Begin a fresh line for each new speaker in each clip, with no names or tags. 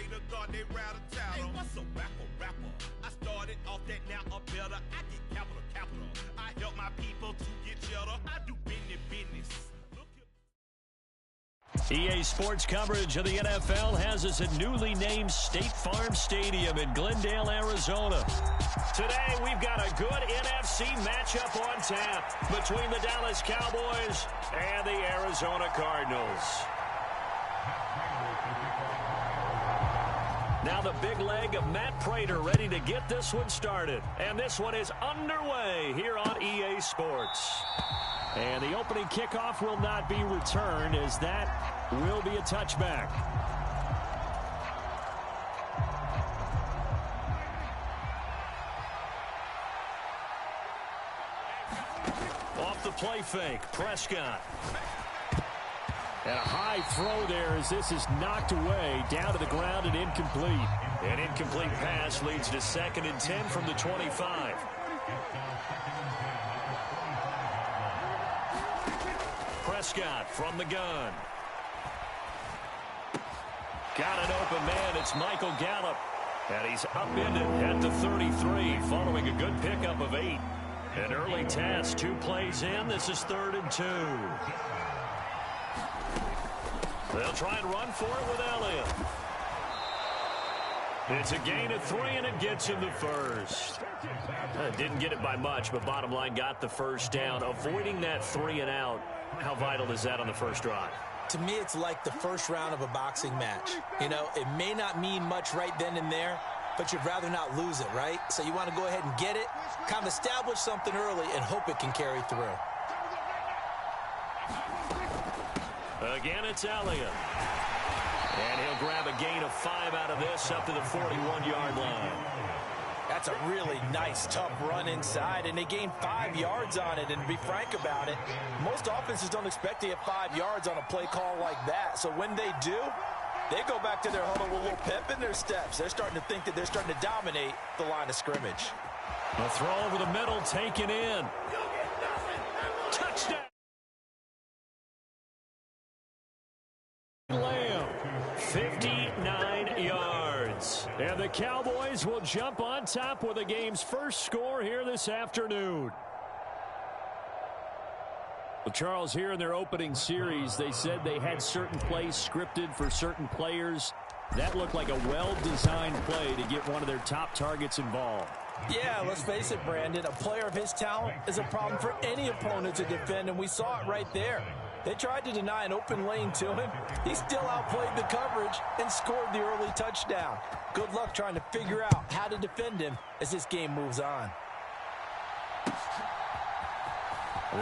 pray to God they rattle tattle. Hey, what's a rapper? I started off that, now I'm better. I get capital. I help my people to get cheddar. I do business.
EA Sports coverage of the NFL has us at newly named State Farm Stadium in Glendale, Arizona. Today, we've got a good NFC matchup on tap between the Dallas Cowboys and the Arizona Cardinals. Now the big leg of Matt Prater ready to get this one started. And this one is underway here on EA Sports. And the opening kickoff will not be returned, as that will be a touchback. Off the play fake, Prescott. And a high throw there as this is knocked away, down to the ground and incomplete. An incomplete pass leads to 2nd and 10 from the 25. Prescott from the gun. Got an open man. It's Michael Gallup. And he's upended at the 33 following a good pickup of 8. An early test, 2 plays in. This is 3rd and 2. They'll try and run for it with Elliott. It's a gain of 3, and it gets him the first. Didn't get it by much, but bottom line got the first down. Avoiding that 3 and out, how vital is that on the first drive?
To me, it's like the first round of a boxing match. You know, it may not mean much right then and there, but you'd rather not lose it, right? So you want to go ahead and get it, kind of establish something early, and hope it can carry through.
Again, it's Elliott. And he'll grab a gain of 5 out of this up to the 41-yard line.
That's a really nice, tough run inside, and they gained 5 yards on it. And to be frank about it, most offenses don't expect to get 5 yards on a play call like that. So when they do, they go back to their huddle with a little pep in their steps. They're starting to think that they're starting to dominate the line of scrimmage.
A throw over the middle, taken in. Touchdown! Lamb, 59 yards. And the Cowboys will jump on top with the game's first score here this afternoon. Well, Charles, here in their opening series, they said they had certain plays scripted for certain players. That looked like a well-designed play to get one of their top targets involved.
Yeah, let's face it, Brandon. A player of his talent is a problem for any opponent to defend, and we saw it right there. They tried to deny an open lane to him. He still outplayed the coverage and scored the early touchdown. Good luck trying to figure out how to defend him as this game moves on.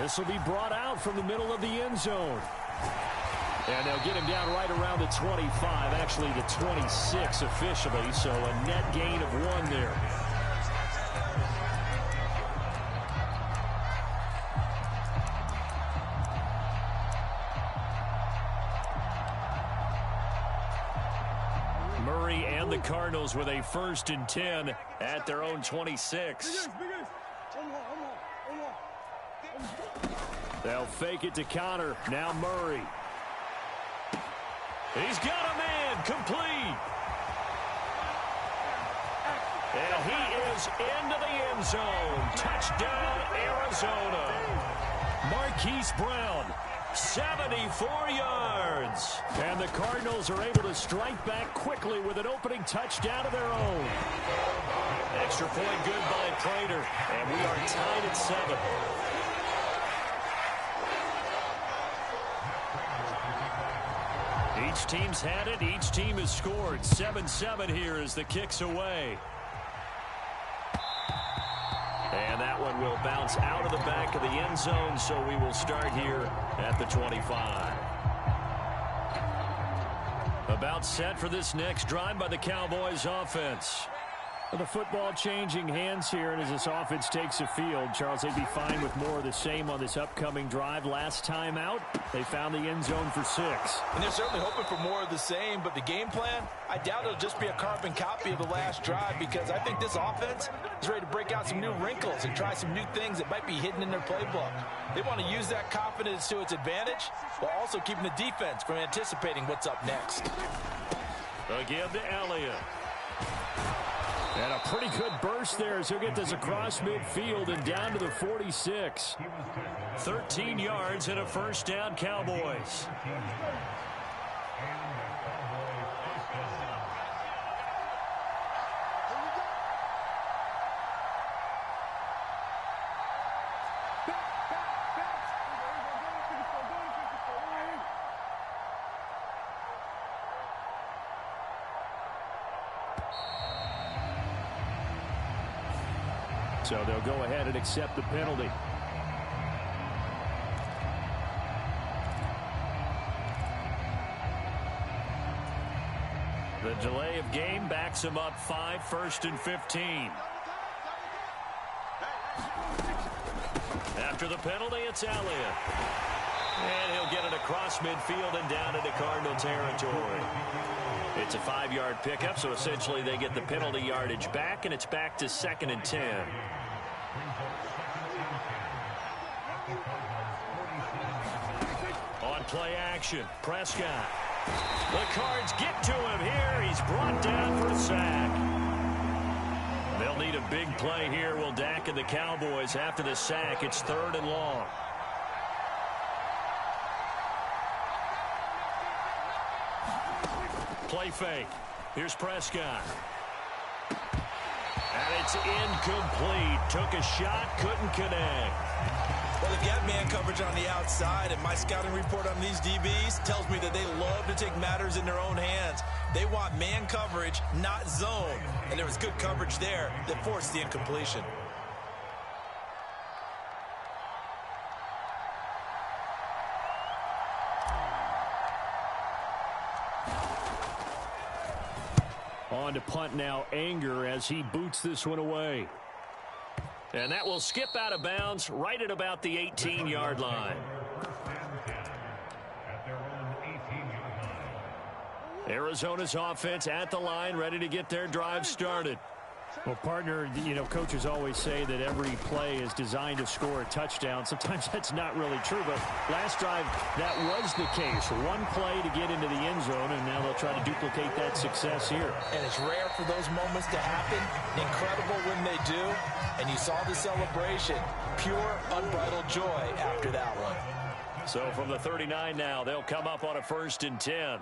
This will be brought out from the middle of the end zone. And they'll get him down right around the 25, actually the 26 officially, so a net gain of 1 there. Murray and the Cardinals with a 1st and 10 at their own 26. They'll fake it to Connor. Now Murray. He's got a man, complete. And he is into the end zone. Touchdown, Arizona. Marquise Brown, 74 yards. And the Cardinals are able to strike back quickly with an opening touchdown of their own. Extra point good by Prater. And we are tied at 7. Each team's had it. Each team has scored. 7-7 here as the kick's away. And that one will bounce out of the back of the end zone, so we will start here at the 25. About set for this next drive by the Cowboys offense. The football changing hands here, and as this offense takes the field, Charles, they'd be fine with more of the same on this upcoming drive. Last time out, they found the end zone for 6.
And they're certainly hoping for more of the same, but the game plan, I doubt it'll just be a carbon copy of the last drive, because I think this offense is ready to break out some new wrinkles and try some new things that might be hidden in their playbook. They want to use that confidence to its advantage while also keeping the defense from anticipating what's up next.
Again to Elliott. And a pretty good burst there as he'll get this across midfield and down to the 46. 13 yards and a first down, Cowboys. So they'll go ahead and accept the penalty. The delay of game backs him up 5, 1st and 15. After the penalty, it's Elliott. And he'll get it across midfield and down into Cardinal territory. It's a 5-yard pickup, so essentially they get the penalty yardage back, and it's back to 2nd and 10. On play action, Prescott. The Cards get to him here. He's brought down for a sack. They'll need a big play here, will Dak and the Cowboys. After the sack, it's 3rd and long. Play fake. Here's Prescott. And it's incomplete. Took a shot, couldn't connect.
Well, they've got man coverage on the outside, and my scouting report on these DBs tells me that they love to take matters in their own hands. They want man coverage, not zone. And there was good coverage there that forced the incompletion.
On to punt now, Anger, as he boots this one away. And that will skip out of bounds right at about the 18-yard line. Arizona's offense at the line, ready to get their drive started. Well, partner, you know, coaches always say that every play is designed to score a touchdown. Sometimes that's not really true, but last drive, that was the case. One play to get into the end zone, and now they'll try to duplicate that success here.
And it's rare for those moments to happen. Incredible when they do. And you saw the celebration. Pure, unbridled joy after that one.
So from the 39 now, they'll come up on a 1st and 10.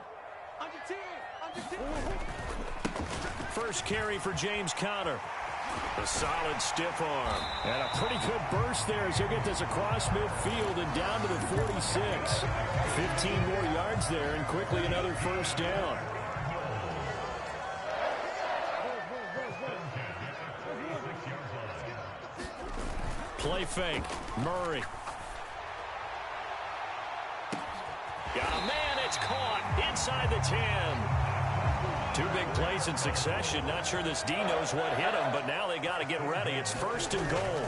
First carry for James Conner. A solid stiff arm. And a pretty good burst there as he'll get this across midfield and down to the 46. 15 more yards there and quickly another first down. Play fake. Murray. Got a man. It's caught inside the 10. 2 big plays in succession. Not sure this D knows what hit him, but now they got to get ready. It's 1st and goal.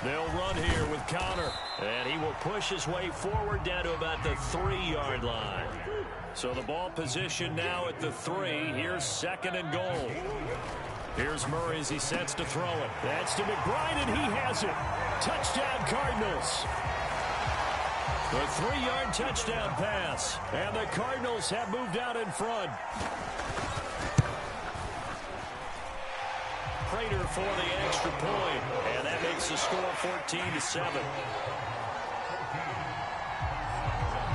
They'll run here with Conner, and he will push his way forward down to about the 3-yard line. So the ball position now at the 3. Here's 2nd and goal. Here's Murray as he sets to throw it. That's to McBride, and he has it. Touchdown, Cardinals. The 3-yard touchdown pass, and the Cardinals have moved out in front. Prater for the extra point, and that makes the score 14-7.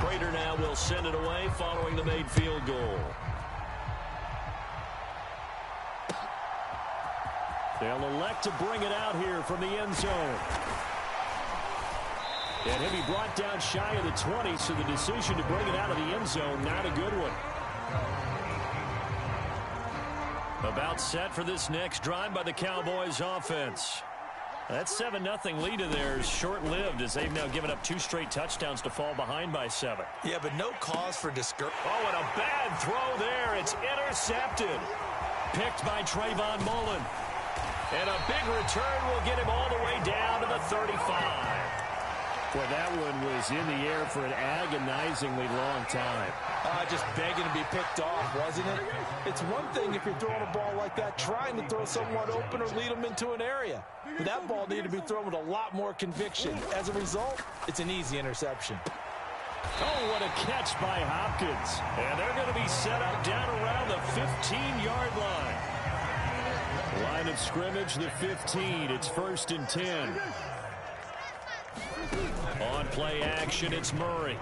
Prater now will send it away following the made field goal. They'll elect to bring it out here from the end zone. And he'll be brought down shy of the 20, so the decision to bring it out of the end zone, not a good one. About set for this next drive by the Cowboys offense. That 7-0 lead of theirs short-lived as they've now given up 2 straight touchdowns to fall behind by 7.
Yeah, but no cause for discouragement.
Oh, and a bad throw there. It's intercepted. Picked by Trayvon Mullen. And a big return will get him all the way down to the 35. Boy, that one was in the air for an agonizingly long time.
Just begging to be picked off, wasn't it? It's one thing if you're throwing a ball like that, trying to throw someone open or lead them into an area. But that ball needed to be thrown with a lot more conviction. As a result, it's an easy interception.
Oh, what a catch by Hopkins. And they're going to be set up down around the 15-yard line. Line of scrimmage, the 15. It's 1st and 10. On play action, it's Murray.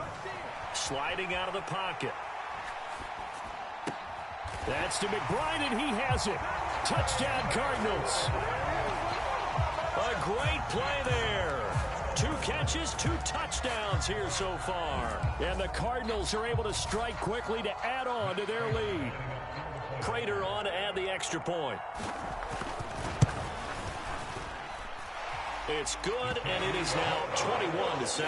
Sliding out of the pocket. That's to McBride, and he has it. Touchdown, Cardinals. A great play there. 2 catches, 2 touchdowns here so far. And the Cardinals are able to strike quickly to add on to their lead. Prater on to add the extra point. It's good, and it is now 21-7.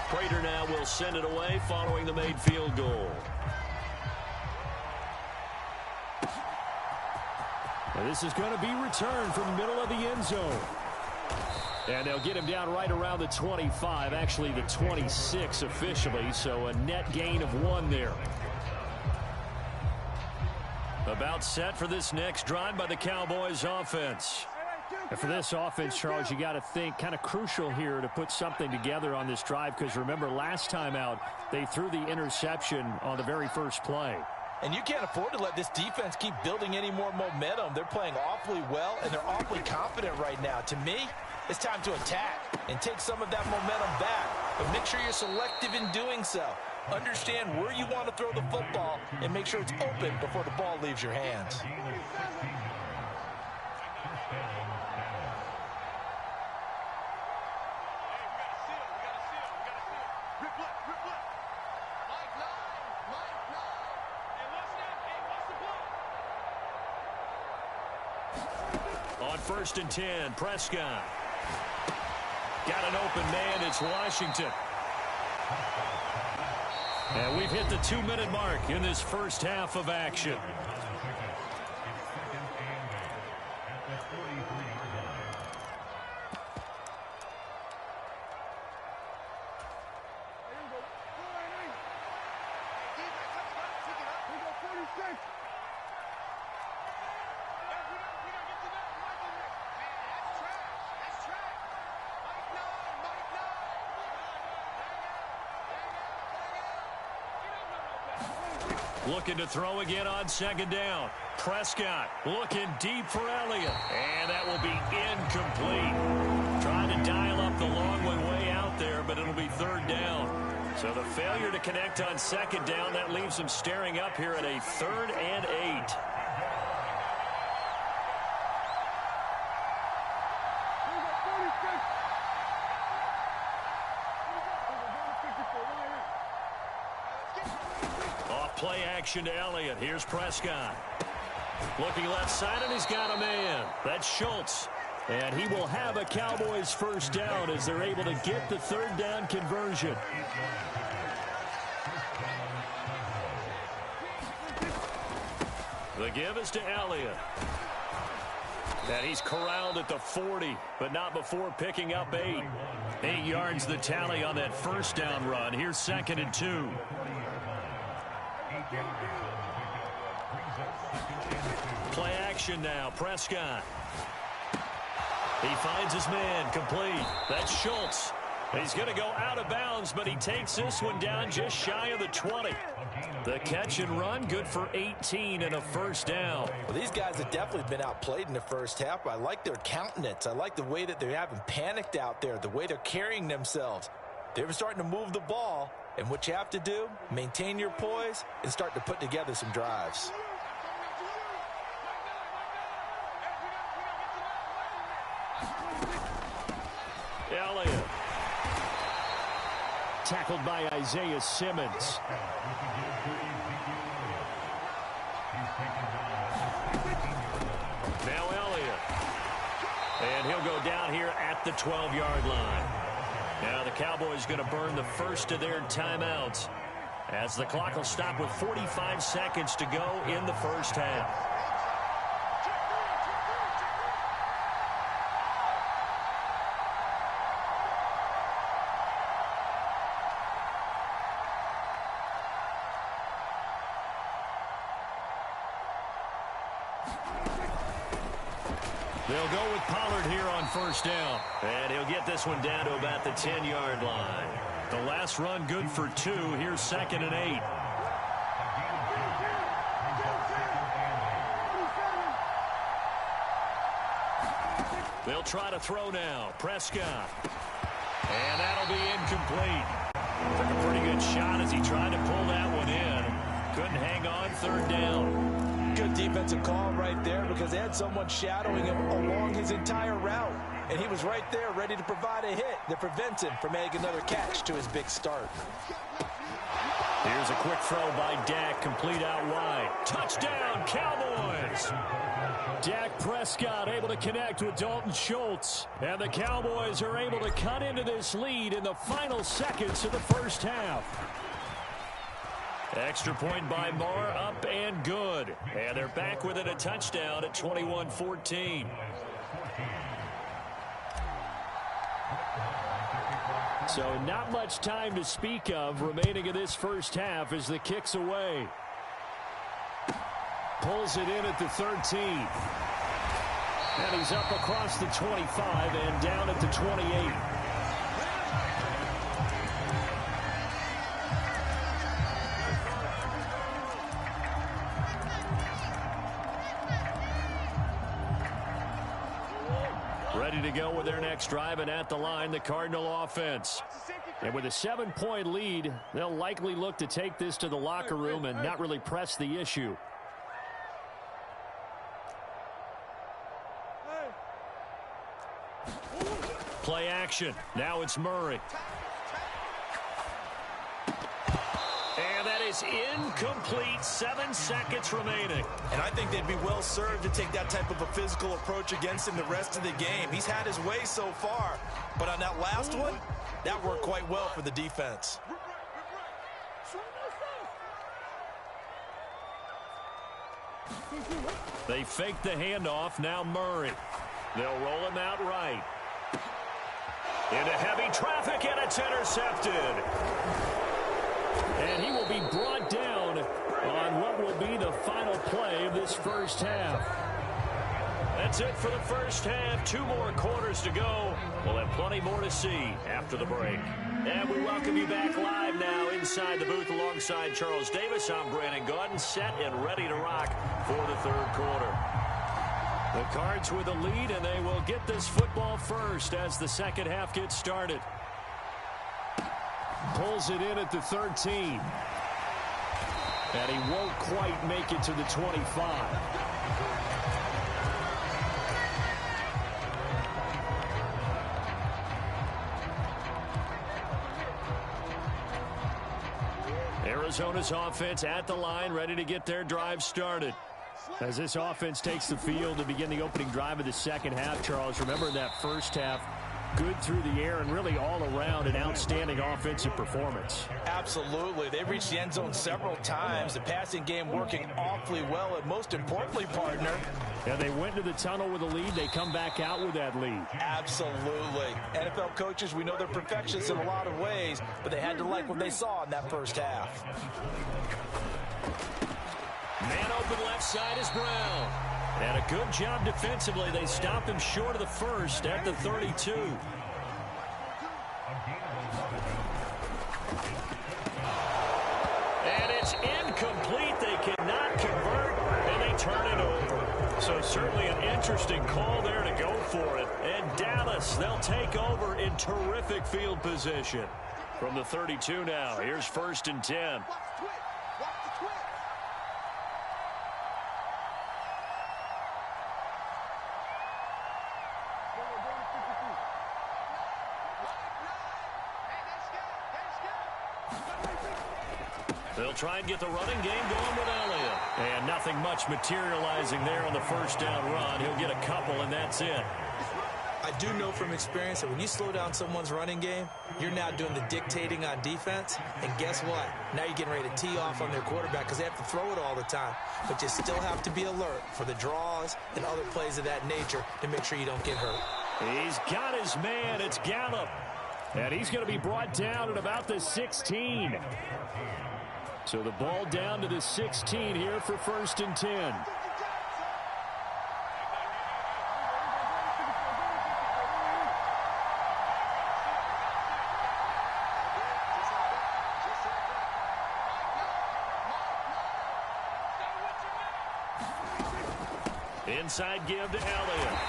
Prater now will send it away following the made field goal. And this is going to be returned from the middle of the end zone. And they'll get him down right around the 25, actually the 26 officially, so a net gain of 1 there. About set for this next drive by the Cowboys offense. And for this offense, Charles, you got to think kind of crucial here to put something together on this drive, because remember last time out they threw the interception on the very first play.
And you can't afford to let this defense keep building any more momentum. They're playing awfully well, and they're awfully confident right now. To me, it's time to attack and take some of that momentum back. But make sure you're selective in doing so. Understand where you want to throw the football and make sure it's open before the ball leaves your hands.
On 1st and 10, Prescott. Got an open man, it's Washington. And we've hit the 2-minute mark in this first half of action. Looking to throw again on 2nd down. Prescott looking deep for Elliott. And that will be incomplete. Trying to dial up the long one way out there, but it'll be 3rd down. So the failure to connect on 2nd down, that leaves them staring up here at a 3rd and 8. Play action to Elliott. Here's Prescott. Looking left side, and he's got a man. That's Schultz. And he will have a Cowboys 1st down as they're able to get the 3rd down conversion. The give is to Elliott. And he's corralled at the 40, but not before picking up 8. 8 yards the tally on that 1st down run. Here's 2nd and 2. Play action now. Prescott. He finds his man. Complete. That's Schultz. He's going to go out of bounds, but he takes this one down just shy of the 20. The catch and run, good for 18 and a 1st down.
Well, these guys have definitely been outplayed in the first half. I like their countenance. I like the way that they haven't panicked out there, the way they're carrying themselves. They're starting to move the ball, and what you have to do, maintain your poise and start to put together some drives.
Elliott. Tackled by Isaiah Simmons. Now Elliott. And he'll go down here at the 12-yard line. Now the Cowboys going to burn the first of their timeouts as the clock will stop with 45 seconds to go in the first half. They'll go with Pollard here on first down. And he'll get this one down to about the 10-yard line. The last run good for 2. Here's 2nd and 8. They'll try to throw now. Prescott. And that'll be incomplete. Took a pretty good shot as he tried to pull that one in. Couldn't hang on. 3rd down.
Good defensive call right there because they had someone shadowing him along his entire route. And he was right there ready to provide a hit that prevents him from making another catch to his big start.
Here's a quick throw by Dak, complete out wide. Touchdown, Cowboys! Dak Prescott able to connect with Dalton Schultz. And the Cowboys are able to cut into this lead in the final seconds of the first half. Extra point by Moore, up and good. And they're back within a touchdown at 21-14. So not much time to speak of remaining in this first half as the kick's away. Pulls it in at the 13. And he's up across the 25 and down at the 28. Ready to go with their next drive, and at the line, the Cardinal offense. And with a 7-point lead, they'll likely look to take this to the locker room and not really press the issue. Play action. Now it's Murray. And that is incomplete. 7 seconds remaining.
And I think they'd be well served to take that type of a physical approach against him the rest of the game. He's had his way so far. But on that last one, that worked quite well for the defense.
They fake the handoff. Now Murray. They'll roll him out right. Into heavy traffic, and it's intercepted. And he will be brought down on what will be the final play of this first half. That's it for the first half. 2 more quarters to go. We'll have plenty more to see after the break. And we welcome you back live now inside the booth alongside Charles Davis. I'm Brandon Gaudin, set and ready to rock for the 3rd quarter. The Cards with a lead, and they will get this football first as the second half gets started. Pulls it in at the 13. And he won't quite make it to the 25. Arizona's offense at the line, ready to get their drive started. As this offense takes the field to begin the opening drive of the second half, Charles, remember in that first half, good through the air and really all around an outstanding offensive performance.
Absolutely. They reached the end zone several times. The passing game working awfully well, and most importantly, partner.
Yeah, they went to the tunnel with a lead. They come back out with that lead.
Absolutely. NFL coaches, we know they're perfectionists in a lot of ways, but they had to like what they saw in that first half.
Man open left side is Brown. And a good job defensively. They stopped him short of the first at the 32. And it's incomplete. They cannot convert, and they turn it over. So certainly an interesting call there to go for it. And Dallas, they'll take over in terrific field position. From the 32 now, here's 1st and 10. They'll try and get the running game going with Elliott. And nothing much materializing there on the first down run. He'll get a couple, and that's it.
I do know from experience that when you slow down someone's running game, you're now doing the dictating on defense. And guess what? Now you're getting ready to tee off on their quarterback because they have to throw it all the time. But you still have to be alert for the draws and other plays of that nature to make sure you don't get hurt.
He's got his man. It's Gallup. And he's going to be brought down at about the 16. So the ball down to the 16 here for 1st and 10. Inside give to Elliott.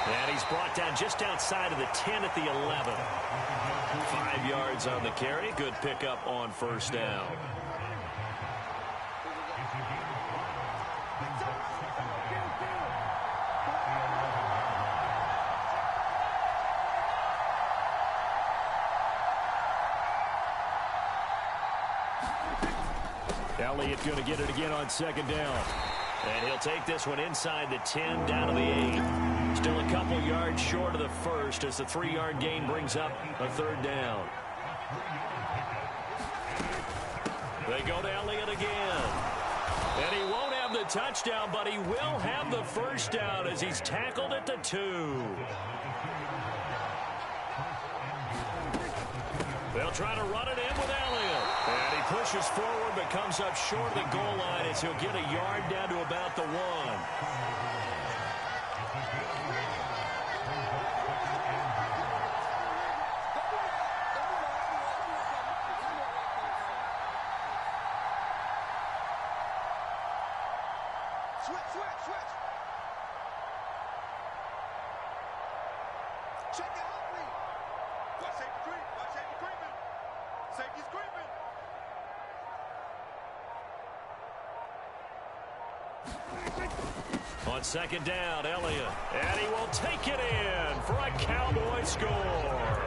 And he's brought down just outside of the 10 at the 11. 5 yards on the carry. Good pickup on first down. Elliott going to get it again on second down. And he'll take this one inside the 10 down to the 8. Still a couple yards short of the first as the 3-yard gain brings up a third down. They go to Elliott again. And he won't have the touchdown, but he will have the first down as he's tackled at the 2. They'll try to run it in with Elliott. And he pushes forward but comes up short of the goal line as he'll get a yard down to about the 1.
Switch. Check it out, please. Watch safety creep. Watch safety creeping. Safety's creeping.
On second down, Elliott. And he will take it in for a Cowboy score.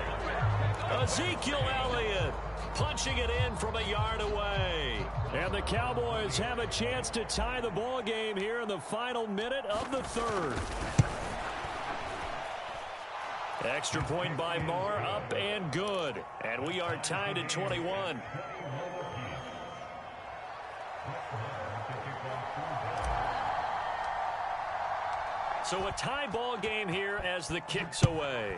Ezekiel Elliott punching it in from a yard away. And the Cowboys have a chance to tie the ball game here in the final minute of the third. Extra point by Marr, up and good. And we are tied at 21. So a tie ball game here as the kick's away.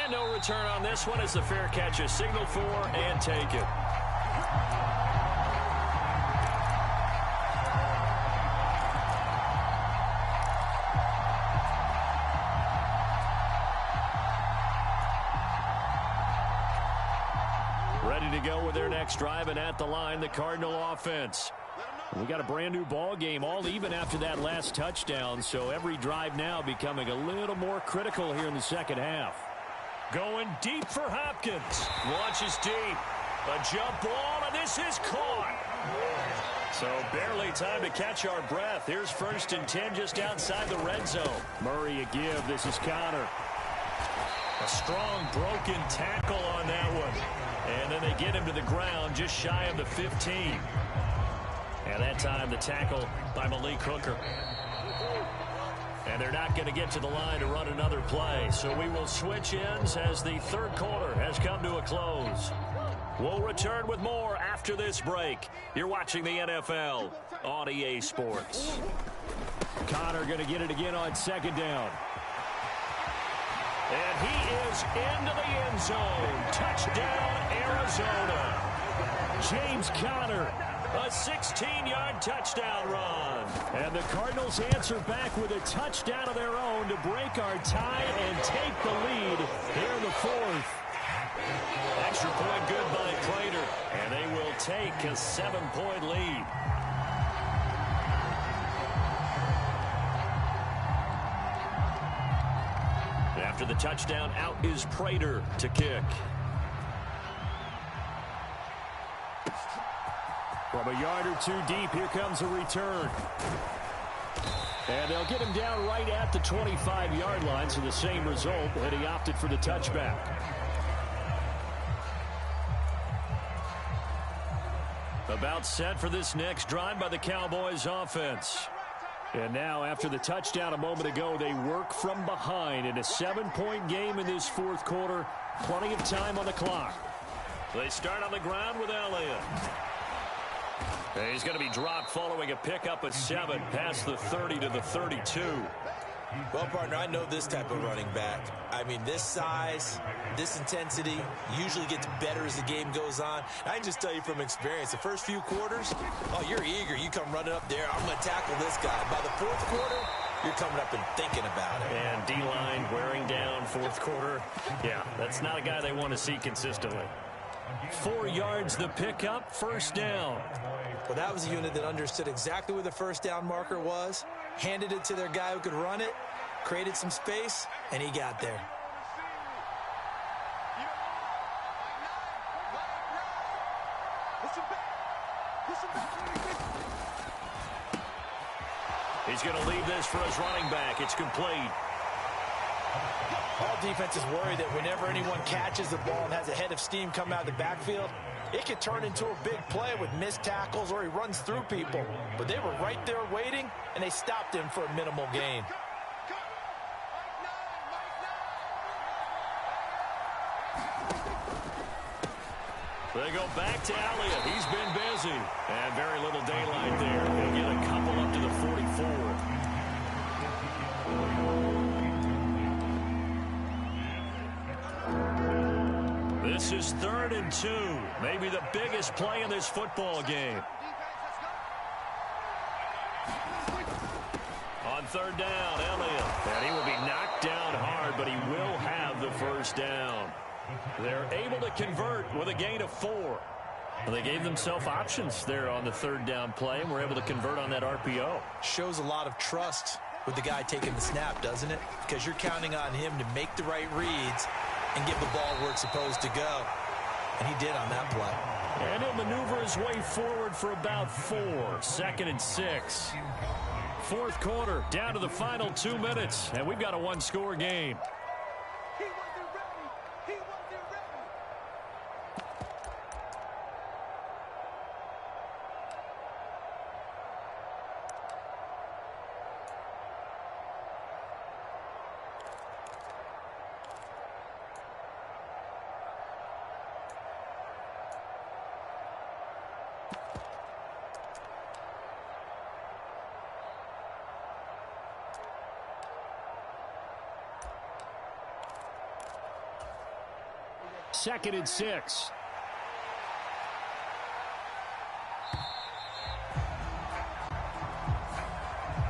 And no return on this one as the fair catch is signaled for and taken. Ready to go with their next drive, and at the line, the Cardinal offense. We got a brand new ball game, all even after that last touchdown, so every drive now becoming a little more critical here in the second half. Going deep for Hopkins. Launches deep. A jump ball, and this is caught. So barely time to catch our breath. Here's 1st and 10 just outside the red zone. Murray a give. This is Connor. A strong broken tackle on that one. And then they get him to the ground just shy of the 15. And that time the tackle by Malik Hooker. And they're not going to get to the line to run another play. So we will switch ends as the third quarter has come to a close. We'll return with more after this break. You're watching the NFL on EA Sports. Connor going to get it again on second down. And he is into the end zone. Touchdown, Arizona. James Conner, a 16-yard touchdown run. And the Cardinals answer back with a touchdown of their own to break our tie and take the lead here in the fourth. Extra point good by Prater, and they will take a 7-point lead. After the touchdown, out is Prater to kick. From a yard or two deep, here comes a return. And they'll get him down right at the 25-yard line, so the same result, and he opted for the touchback. About set for this next drive by the Cowboys offense. And now, after the touchdown a moment ago, they work from behind in a 7-point game in this fourth quarter. Plenty of time on the clock. They start on the ground with Elliott. He's going to be dropped following a pickup of 7 past the 30 to the 32.
Well, partner, I know this type of running back. I mean, this size, this intensity usually gets better as the game goes on. I can just tell you from experience, the first few quarters, oh, you're eager. You come running up there, I'm going to tackle this guy. By the fourth quarter, you're coming up and thinking about it.
And D-line wearing down fourth quarter. Yeah, that's not a guy they want to see consistently. 4 yards the pickup, first down.
Well, that was a unit that understood exactly where the first down marker was, handed it to their guy who could run it, created some space, and he got there.
He's going to leave this for his running back. It's complete.
All defenses worry that whenever anyone catches the ball and has a head of steam come out of the backfield, it could turn into a big play with missed tackles or he runs through people. But they were right there waiting, and they stopped him for a minimal gain.
They go back to Elliott. He's been busy. And very little daylight there. He'll get a couple up to the 44. This is 3rd and 2. Maybe the biggest play in this football game. On 3rd down, Elliott. And he will be knocked down hard, but he will have the first down. They're able to convert with a gain of 4. Well, they gave themselves options there on the 3rd down play, and were able to convert on that RPO.
Shows a lot of trust with the guy taking the snap, doesn't it? Because you're counting on him to make the right reads and get the ball where it's supposed to go. And he did on that play.
And he'll maneuver his way forward for about 4. 2nd and 6. 4th quarter, down to the final 2 minutes, and we've got a 1-score game. Second and 6.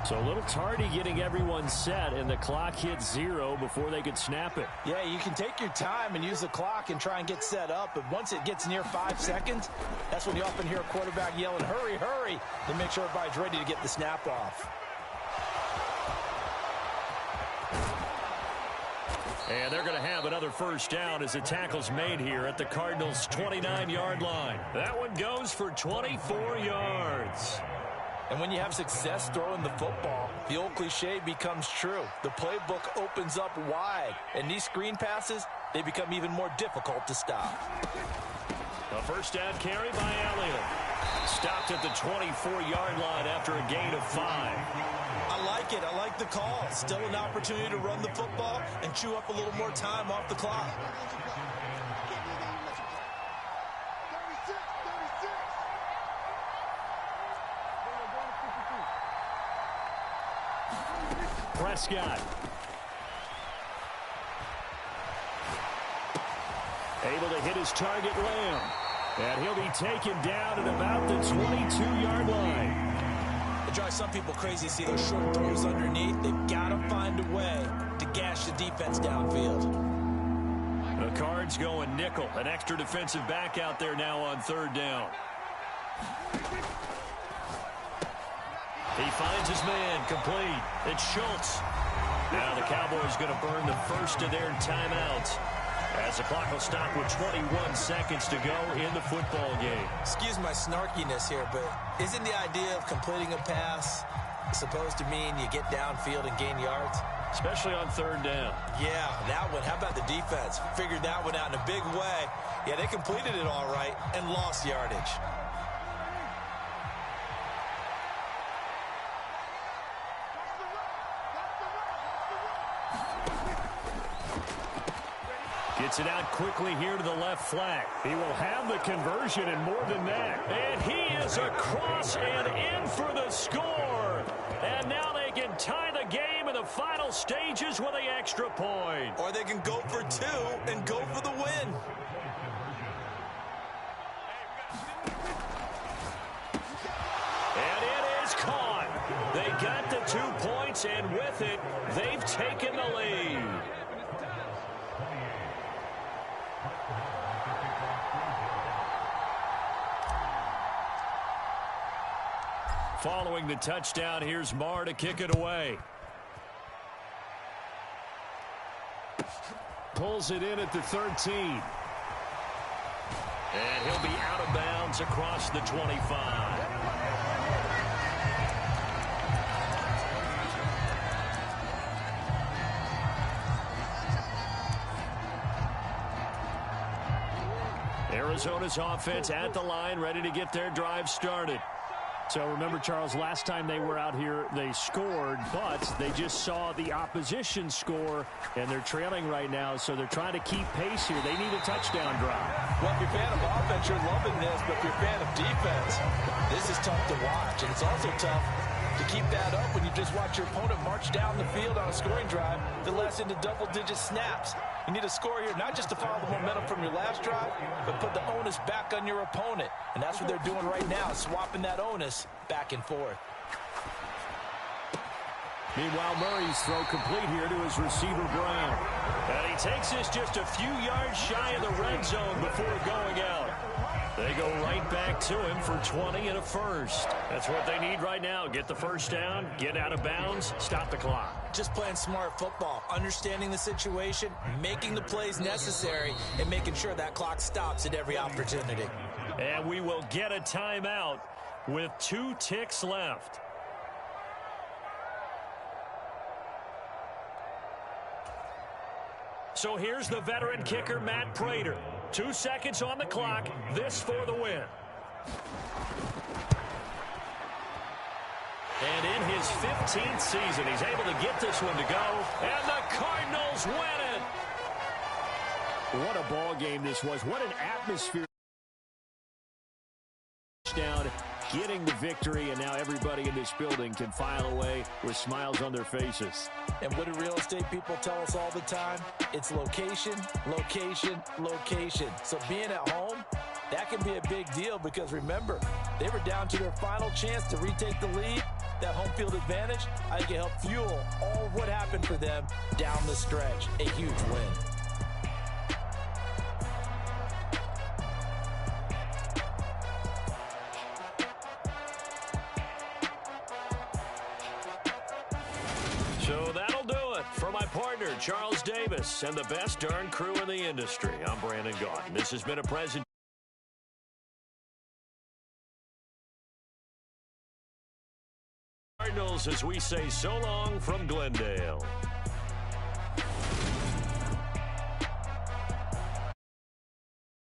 So a little tardy getting everyone set, and the clock hit 0 before they could snap it.
Yeah, you can take your time and use the clock and try and get set up, but once it gets near 5 seconds, that's when you often hear a quarterback yelling, hurry, hurry, to make sure everybody's ready to get the snap off.
And they're going to have another first down as the tackle's made here at the Cardinals' 29-yard line. That one goes for 24 yards.
And when you have success throwing the football, the old cliche becomes true. The playbook opens up wide, and these screen passes, they become even more difficult to stop.
A first down carry by Elliott. Stopped at the 24-yard line after a gain of 5.
I like it. I like the call. Still an opportunity to run the football and chew up a little more time off the clock.
Prescott. Able to hit his target, Lamb. And he'll be taken down at about the 22-yard line.
It drives some people crazy to see those short throws underneath. They've got to find a way to gash the defense downfield.
The Cards going nickel. An extra defensive back out there now on 3rd down. He finds his man, complete. It's Schultz. Now the Cowboys going to burn the first of their timeouts, as the clock will stop with 21 seconds to go in the football game.
Excuse my snarkiness here, but isn't the idea of completing a pass supposed to mean you get downfield and gain yards?
Especially on 3rd down.
Yeah, that one. How about the defense? Figured that one out in a big way. Yeah, they completed it all right and lost yardage.
Gets it out quickly here to the left flank. He will have the conversion and more than that. And he is across and in for the score. And now they can tie the game in the final stages with the extra point.
Or they can go for 2 and go for the win.
And it is caught. They got the 2 points, and with it, they've taken the lead. Following the touchdown, here's Marr to kick it away. Pulls it in at the 13. And he'll be out of bounds across the 25. Arizona's offense at the line, ready to get their drive started.
So remember, Charles, last time they were out here, they scored, but they just saw the opposition score, and they're trailing right now, so they're trying to keep pace here. They need a touchdown drive.
Well, if you're a fan of offense, you're loving this, but if you're a fan of defense, this is tough to watch, and it's also tough to keep that up when you just watch your opponent march down the field on a scoring drive that lasts into double-digit snaps. You need a score here, not just to follow the momentum from your last drive, but put the onus back on your opponent. And that's what they're doing right now, swapping that onus back and forth.
Meanwhile, Murray's throw complete here to his receiver, Brown.
And he takes this just a few yards shy of the red zone before going out. They go right back to him for 20 and a first. That's what they need right now. Get the first down, get out of bounds, stop the clock.
Just playing smart football, understanding the situation, making the plays necessary, and making sure that clock stops at every opportunity.
And we will get a timeout with 2 ticks left. So here's the veteran kicker, Matt Prater. 2 seconds on the clock. This for the win. And in his 15th season, he's able to get this one to go. And the Cardinals win it.
What a ball game this was. What an atmosphere. Down, getting the victory, and now everybody in this building can file away with smiles on their faces.
And what do real estate people tell us all the time? It's location, location, location. So being at home, that can be a big deal because remember, they were down to their final chance to retake the lead. That home field advantage, I think it helped fuel all of what happened for them down the stretch. A huge win.
So that'll do it for my partner, Charles Davis, and the best darn crew in the industry. I'm Brandon Gaudin. This has been a presentation. Cardinals, as we say so long from Glendale.